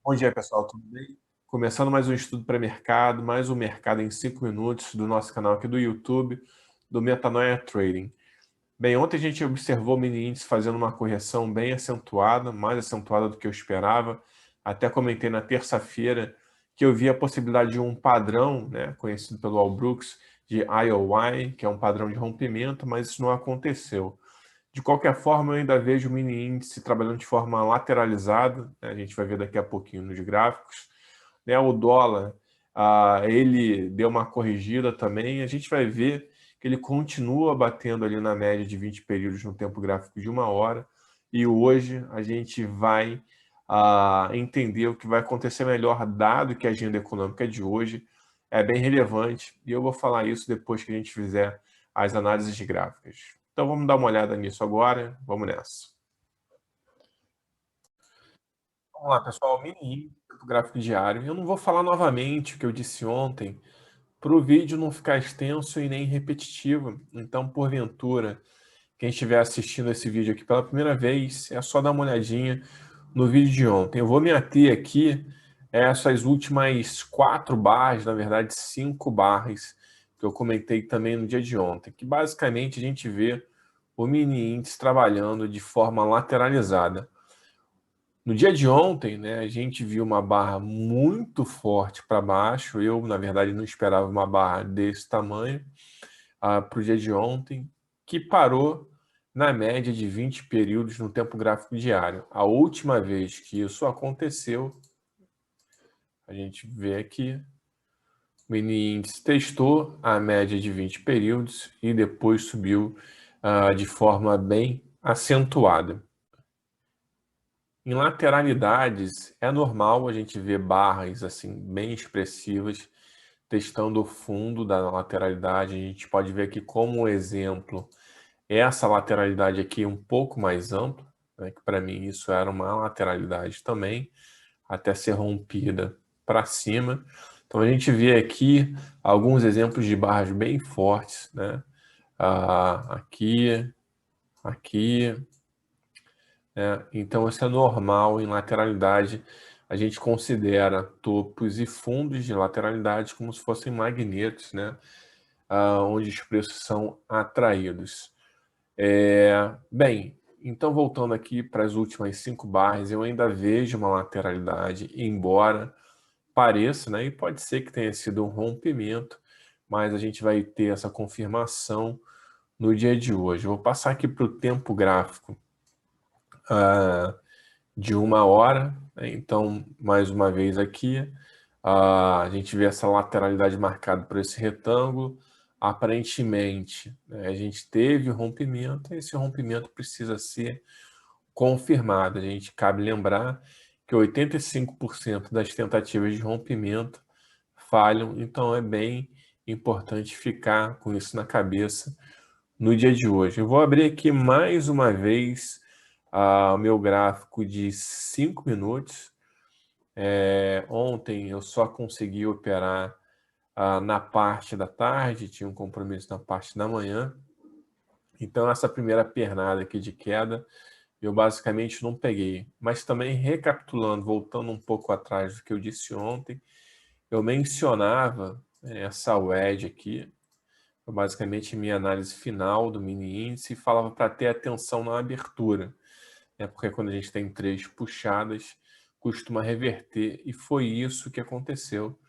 Bom dia, pessoal, tudo bem? Começando mais um estudo pré-mercado, mais um mercado em 5 minutos do nosso canal aqui do YouTube, do Metanoia Trading. Bem, ontem a gente observou o mini índice fazendo uma correção bem acentuada, mais acentuada do que eu esperava. Até comentei na terça-feira que eu vi a possibilidade de um padrão, né, conhecido pelo All Brooks, de IOY, que é um padrão de rompimento, mas isso não aconteceu. De qualquer forma, eu ainda vejo o mini índice trabalhando de forma lateralizada, né? A gente vai ver daqui a pouquinho nos gráficos. Né? O dólar, ele deu uma corrigida também. A gente vai ver que ele continua batendo ali na média de 20 períodos no tempo gráfico de 1 hora. E hoje a gente vai entender o que vai acontecer melhor, dado que a agenda econômica de hoje é bem relevante. E eu vou falar isso depois que a gente fizer as análises gráficas. Então vamos dar uma olhada nisso agora, vamos nessa. Vamos lá, pessoal, mini índice do gráfico diário. Eu não vou falar novamente o que eu disse ontem, para o vídeo não ficar extenso e nem repetitivo. Então, porventura, quem estiver assistindo esse vídeo aqui pela primeira vez, é só dar uma olhadinha no vídeo de ontem. Eu vou me ater aqui a essas últimas 4 barras, na verdade 5 barras, que eu comentei também no dia de ontem, que basicamente a gente vê o mini índice trabalhando de forma lateralizada. No dia de ontem, né, a gente viu uma barra muito forte para baixo. Eu, na verdade, não esperava uma barra desse tamanho para o dia de ontem, que parou na média de 20 períodos no tempo gráfico diário. A última vez que isso aconteceu, a gente vê aqui, o mini índice testou a média de 20 períodos e depois subiu de forma bem acentuada. Em lateralidades, é normal a gente ver barras assim bem expressivas testando o fundo da lateralidade. A gente pode ver aqui como exemplo essa lateralidade aqui um pouco mais ampla, né, que para mim isso era uma lateralidade também, até ser rompida para cima. Então a gente vê aqui alguns exemplos de barras bem fortes, né? Aqui, aqui, então, isso é normal em lateralidade. A gente considera topos e fundos de lateralidade como se fossem magnetos, né? Onde os preços são atraídos. Bem, então voltando aqui para as últimas 5 barras, eu ainda vejo uma lateralidade, embora pareça, né? E pode ser que tenha sido um rompimento, mas a gente vai ter essa confirmação no dia de hoje. Eu vou passar aqui para o tempo gráfico de 1 hora, né? Então, mais uma vez aqui, a gente vê essa lateralidade marcada por esse retângulo. Aparentemente, né, a gente teve o rompimento, e esse rompimento precisa ser confirmado. A gente cabe lembrar que 85% das tentativas de rompimento falham, então é bem importante ficar com isso na cabeça no dia de hoje. Eu vou abrir aqui mais uma vez o meu gráfico de 5 minutos. Ontem eu só consegui operar na parte da tarde, tinha um compromisso na parte da manhã. Então, essa primeira pernada aqui de queda, eu basicamente não peguei. Mas também recapitulando, voltando um pouco atrás do que eu disse ontem, eu mencionava essa wedge aqui, basicamente minha análise final do mini índice, e falava para ter atenção na abertura, né? Porque quando a gente tem 3 puxadas, costuma reverter, e foi isso que aconteceu,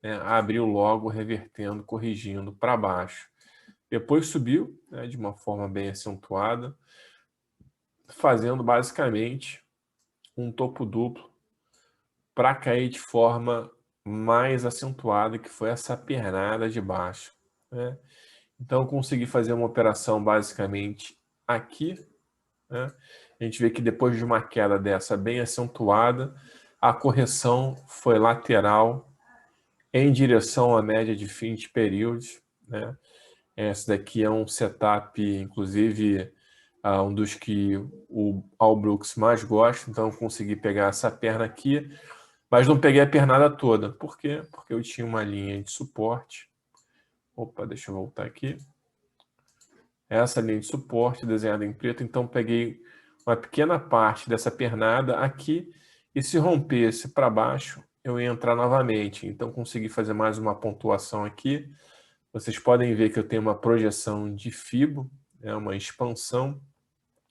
né? Abriu logo revertendo, corrigindo para baixo. Depois subiu, né, de uma forma bem acentuada, fazendo basicamente um topo duplo para cair de forma mais acentuada, que foi essa pernada de baixo, né? Então, eu consegui fazer uma operação basicamente aqui, né? A gente vê que depois de uma queda dessa bem acentuada, a correção foi lateral em direção à média de 20 períodos, né? Esse daqui é um setup, inclusive, um dos que o All Brooks mais gosta, então eu consegui pegar essa perna aqui, mas não peguei a pernada toda. Por quê? Porque eu tinha uma linha de suporte. Opa, deixa eu voltar aqui. Essa linha de suporte desenhada em preto, então peguei uma pequena parte dessa pernada aqui E se rompesse para baixo, eu ia entrar novamente. Então, consegui fazer mais uma pontuação aqui. Vocês podem ver que eu tenho uma projeção de FIBO, uma expansão.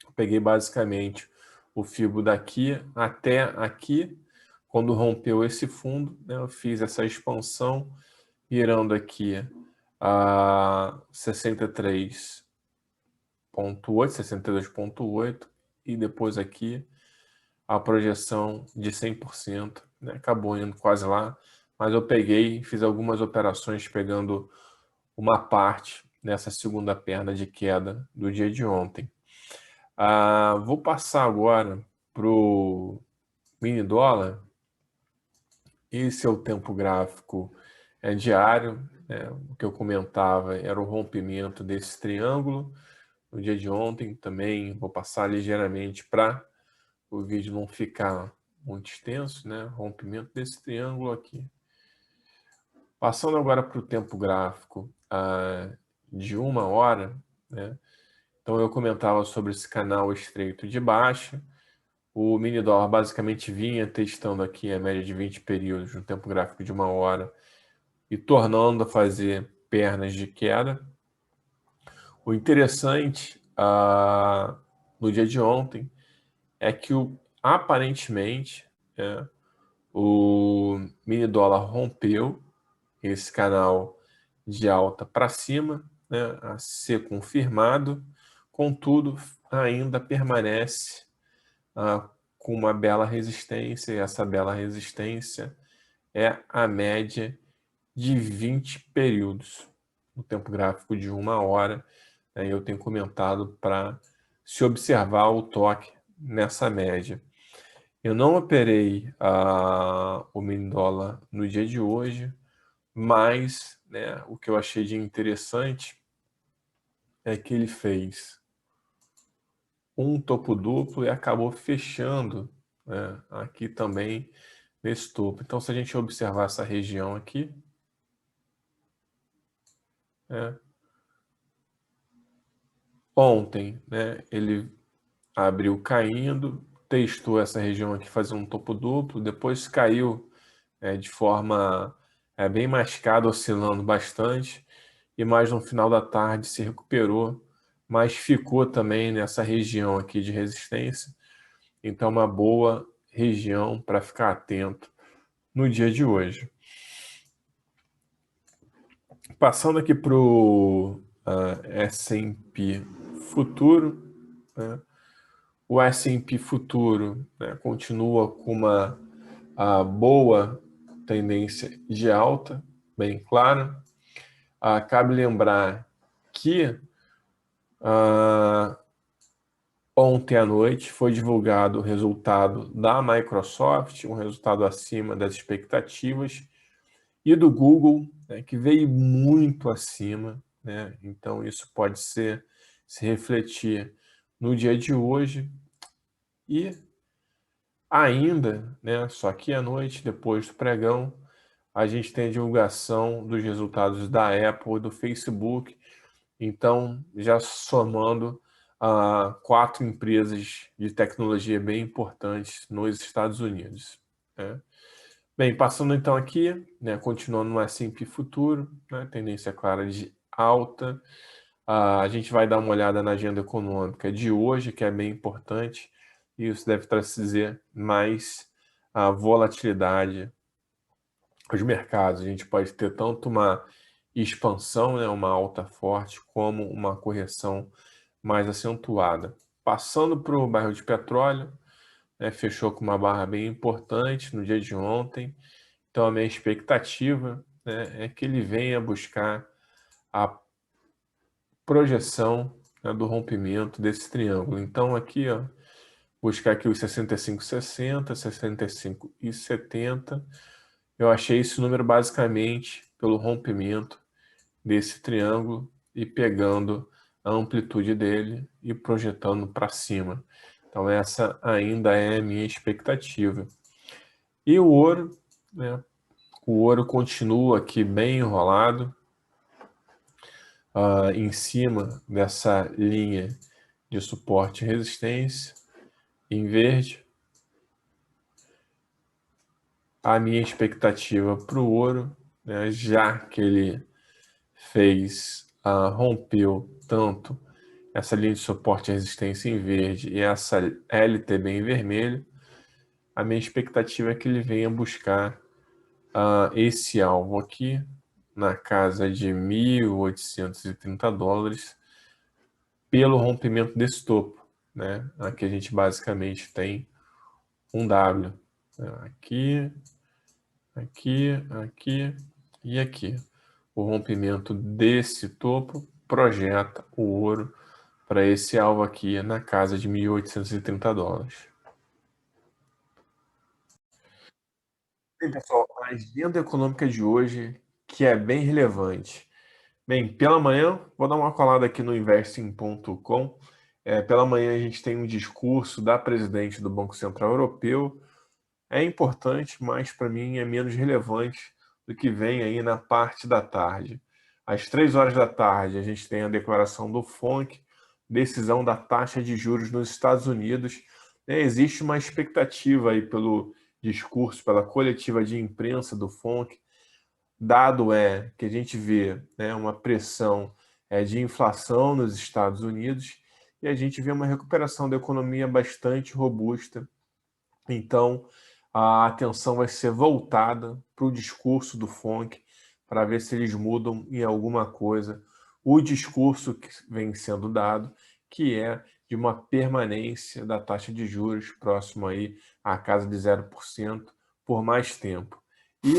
Eu peguei basicamente o FIBO daqui até aqui. Quando rompeu esse fundo, eu fiz essa expansão, virando aqui a 63,8, 62,8, e depois aqui a projeção de 100%, né? Acabou indo quase lá, mas eu peguei, fiz algumas operações pegando uma parte nessa segunda perna de queda do dia de ontem. Vou passar agora para o mini dólar. Esse é o tempo gráfico diário, né? O que eu comentava era o rompimento desse triângulo no dia de ontem. Também vou passar ligeiramente para o vídeo não ficar muito extenso, né? Rompimento desse triângulo aqui. Passando agora para o tempo gráfico de 1 hora, né? Então eu comentava sobre esse canal estreito de baixa. O mini dólar basicamente vinha testando aqui a média de 20 períodos no tempo gráfico de 1 hora e tornando a fazer pernas de queda. O interessante no dia de ontem é que aparentemente o mini dólar rompeu esse canal de alta para cima, né, a ser confirmado, contudo ainda permanece com uma bela resistência, e essa bela resistência é a média de 20 períodos no tempo gráfico de 1 hora. Né, eu tenho comentado para se observar o toque nessa média. Eu não operei o mini dólar no dia de hoje, mas, né, o que eu achei de interessante é que ele fez um topo duplo e acabou fechando, né, aqui também nesse topo. Então, se a gente observar essa região aqui, ontem, né, ele abriu caindo, testou essa região aqui, fazendo um topo duplo, depois caiu de forma bem mascada, oscilando bastante, e mais no final da tarde se recuperou, mas ficou também nessa região aqui de resistência. Então, uma boa região para ficar atento no dia de hoje. Passando aqui para o S&P Futuro, né? O S&P Futuro, né, continua com uma boa tendência de alta, bem clara. Cabe lembrar que ontem à noite foi divulgado o resultado da Microsoft, um resultado acima das expectativas, e do Google, né, que veio muito acima, né? Então isso pode se refletir no dia de hoje. E ainda, né, só que à noite, depois do pregão, a gente tem a divulgação dos resultados da Apple e do Facebook. Então, já somando 4 empresas de tecnologia bem importantes nos Estados Unidos, né? Bem, passando então aqui, né, continuando no S&P Futuro, né, tendência clara de alta. A gente vai dar uma olhada na agenda econômica de hoje, que é bem importante, e isso deve trazer mais volatilidade aos mercados. A gente pode ter tanto uma expansão, né, uma alta forte, como uma correção mais acentuada. Passando para o barril de petróleo, né, fechou com uma barra bem importante no dia de ontem. Então, a minha expectativa, né, é que ele venha buscar a projeção, né, do rompimento desse triângulo. Então, aqui, ó, buscar aqui os 65,60, 65,70. Eu achei esse número basicamente pelo rompimento desse triângulo e pegando a amplitude dele e projetando para cima. Então, essa ainda é a minha expectativa. E o ouro, né? O ouro continua aqui bem enrolado em cima dessa linha de suporte e resistência em verde. a minha expectativa para o ouro, né, já que ele rompeu tanto essa linha de suporte e resistência em verde e essa LTB em vermelho, a minha expectativa é que ele venha buscar esse alvo aqui na casa de $1.830 pelo rompimento desse topo, né? Aqui a gente basicamente tem um W, né? Aqui, aqui, aqui e aqui. O rompimento desse topo projeta o ouro para esse alvo aqui na casa de $1.830. Bem, pessoal, a agenda econômica de hoje, que é bem relevante. Bem, pela manhã, vou dar uma colada aqui no investing.com. Pela manhã a gente tem um discurso da presidente do Banco Central Europeu. É importante, mas para mim é menos relevante do que vem aí na parte da tarde. Às 3 horas da tarde, a gente tem a declaração do FONC, decisão da taxa de juros nos Estados Unidos. Existe uma expectativa aí pelo discurso, pela coletiva de imprensa do FONC. Dado é que a gente vê, né, uma pressão de inflação nos Estados Unidos e a gente vê uma recuperação da economia bastante robusta. Então, a atenção vai ser voltada para o discurso do FONC, para ver se eles mudam em alguma coisa o discurso que vem sendo dado, que é de uma permanência da taxa de juros próximo aí à casa de 0% por mais tempo. E,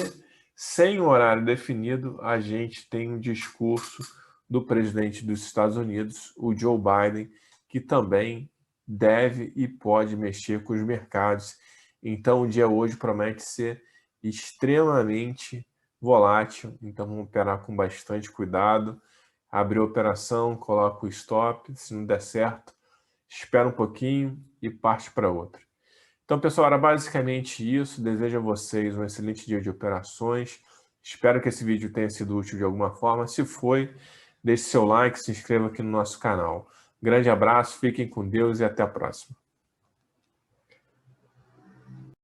sem horário definido, a gente tem um discurso do presidente dos Estados Unidos, o Joe Biden, que também deve e pode mexer com os mercados. Então, o dia hoje promete ser extremamente volátil, então vamos operar com bastante cuidado. Abre a operação, coloca o stop, se não der certo, espera um pouquinho e parte para outra. Então, pessoal, era basicamente isso. Desejo a vocês um excelente dia de operações. Espero que esse vídeo tenha sido útil de alguma forma. Se foi, deixe seu like, se inscreva aqui no nosso canal. Grande abraço, fiquem com Deus e até a próxima.